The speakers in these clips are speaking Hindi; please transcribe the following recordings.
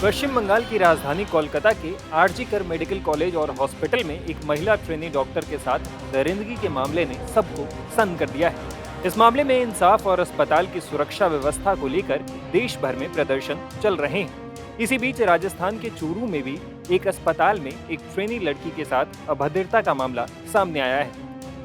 पश्चिम बंगाल की राजधानी कोलकाता के आरजी कर मेडिकल कॉलेज और हॉस्पिटल में एक महिला ट्रेनी डॉक्टर के साथ दरिंदगी के मामले ने सबको सन्न कर दिया है। इस मामले में इंसाफ और अस्पताल की सुरक्षा व्यवस्था को लेकर देश भर में प्रदर्शन चल रहे हैं। इसी बीच राजस्थान के चूरू में भी एक अस्पताल में एक ट्रेनी लड़की के साथ अभद्रता का मामला सामने आया है।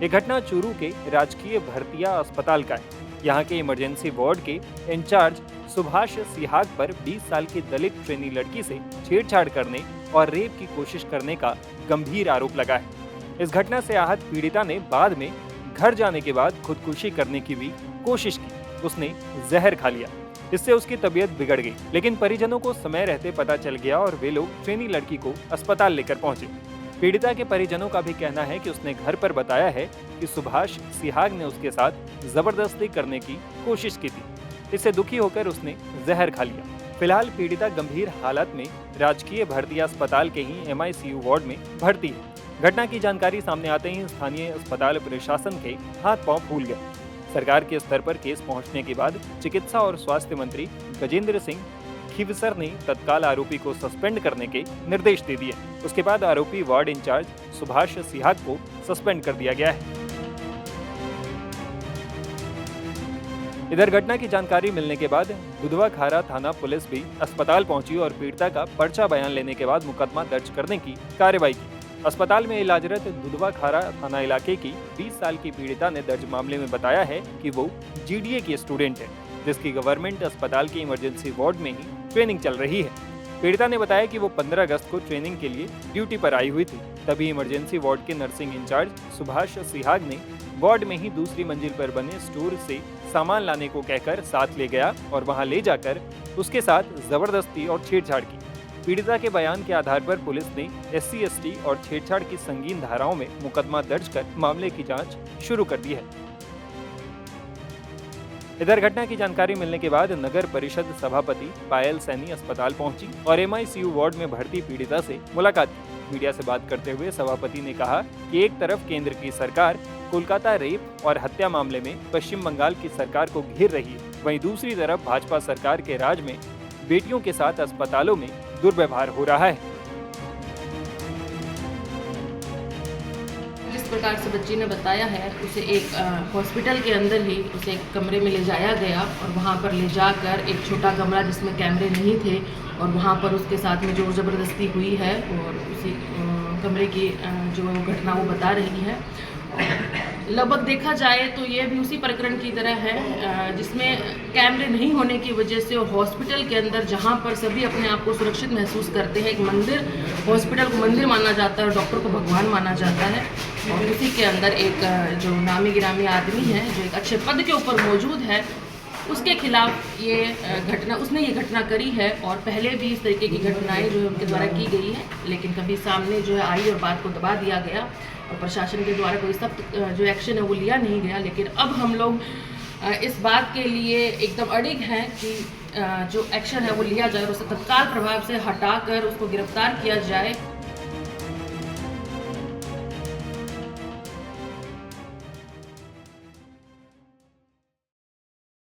ये घटना चूरू के राजकीय भरतिया अस्पताल का है। यहाँ के इमरजेंसी वार्ड के इंचार्ज सुभाष सिहाग पर 20 साल की दलित ट्रेनी लड़की से छेड़छाड़ करने और रेप की कोशिश करने का गंभीर आरोप लगा है। इस घटना से आहत पीड़िता ने बाद में घर जाने के बाद खुदकुशी करने की भी कोशिश की। उसने जहर खा लिया, इससे उसकी तबीयत बिगड़ गई, लेकिन परिजनों को समय रहते पता चल गया और वे लोग ट्रेनी लड़की को अस्पताल लेकर पहुंचे। पीड़िता के परिजनों का भी कहना है कि उसने घर पर बताया है कि सुभाष सिहाग ने उसके साथ जबरदस्ती करने की कोशिश की थी। इससे दुखी होकर उसने जहर खा लिया। फिलहाल पीड़िता गंभीर हालत में राजकीय भरतिया अस्पताल के ही MICU वार्ड में भर्ती है। घटना की जानकारी सामने आते ही स्थानीय अस्पताल प्रशासन के हाथ पांव फूल गए। सरकार के स्तर पर केस पहुंचने के बाद चिकित्सा और स्वास्थ्य मंत्री गजेंद्र सिंह खीवसर ने तत्काल आरोपी को सस्पेंड करने के निर्देश दे दिए। उसके बाद आरोपी वार्ड इंचार्ज सुभाष सिहाग को सस्पेंड कर दिया गया है। इधर घटना की जानकारी मिलने के बाद दुधवा खारा थाना पुलिस भी अस्पताल पहुंची और पीड़िता का पर्चा बयान लेने के बाद मुकदमा दर्ज करने की कार्रवाई की। अस्पताल में इलाजरत दुधवा खारा थाना इलाके की 20 साल की पीड़िता ने दर्ज मामले में बताया है कि वो GDA की स्टूडेंट है, जिसकी गवर्नमेंट अस्पताल के इमरजेंसी वार्ड में ही ट्रेनिंग चल रही है। पीड़िता ने बताया कि वो 15 अगस्त को ट्रेनिंग के लिए ड्यूटी पर आई हुई थी। तभी इमरजेंसी वार्ड के नर्सिंग इंचार्ज सुभाष सिहाग ने वार्ड में ही दूसरी मंजिल पर बने स्टोर से सामान लाने को कहकर साथ ले गया और वहां ले जाकर उसके साथ जबरदस्ती और छेड़छाड़ की। पीड़िता के बयान के आधार पर पुलिस ने SC/ST और छेड़छाड़ की संगीन धाराओं में मुकदमा दर्ज कर मामले की जांच शुरू कर दी है। इधर घटना की जानकारी मिलने के बाद नगर परिषद सभापति पायल सैनी अस्पताल पहुंची और MICU वार्ड में भर्ती पीड़िता से मुलाकात की। मीडिया से बात करते हुए सभापति ने कहा कि एक तरफ केंद्र की सरकार कोलकाता रेप और हत्या मामले में पश्चिम बंगाल की सरकार को घेर रही है, वहीं दूसरी तरफ भाजपा सरकार के राज में बेटियों के साथ अस्पतालों में दुर्व्यवहार हो रहा है। जिस प्रकार से बच्ची ने बताया है, उसे एक हॉस्पिटल के अंदर ही उसे एक कमरे में ले जाया गया और वहां पर ले जाकर एक छोटा कमरा जिसमें कैमरे नहीं थे और वहां पर उसके साथ में जोर ज़बरदस्ती हुई है और उसी कमरे की जो घटना वो बता रही है। लगभग देखा जाए तो ये भी उसी प्रकरण की तरह है जिसमें कैमरे नहीं होने की वजह से और हॉस्पिटल के अंदर जहां पर सभी अपने आप को सुरक्षित महसूस करते हैं, एक मंदिर, हॉस्पिटल को मंदिर माना जाता है और डॉक्टर को भगवान माना जाता है, और उसी के अंदर एक जो नामी गिरामी आदमी है जो एक अच्छे पद के ऊपर मौजूद है, उसके खिलाफ उसने ये घटना करी है। और पहले भी इस तरीके की घटनाएं जो है उनके द्वारा की गई है, लेकिन कभी सामने जो है आई और बात को दबा दिया गया और प्रशासन के द्वारा कोई सख्त जो एक्शन है वो लिया नहीं गया। लेकिन अब हम लोग इस बात के लिए एकदम अड़िग हैं कि जो एक्शन है वो लिया जाए और उसे तत्काल प्रभाव से हटाकर उसको गिरफ्तार किया जाए।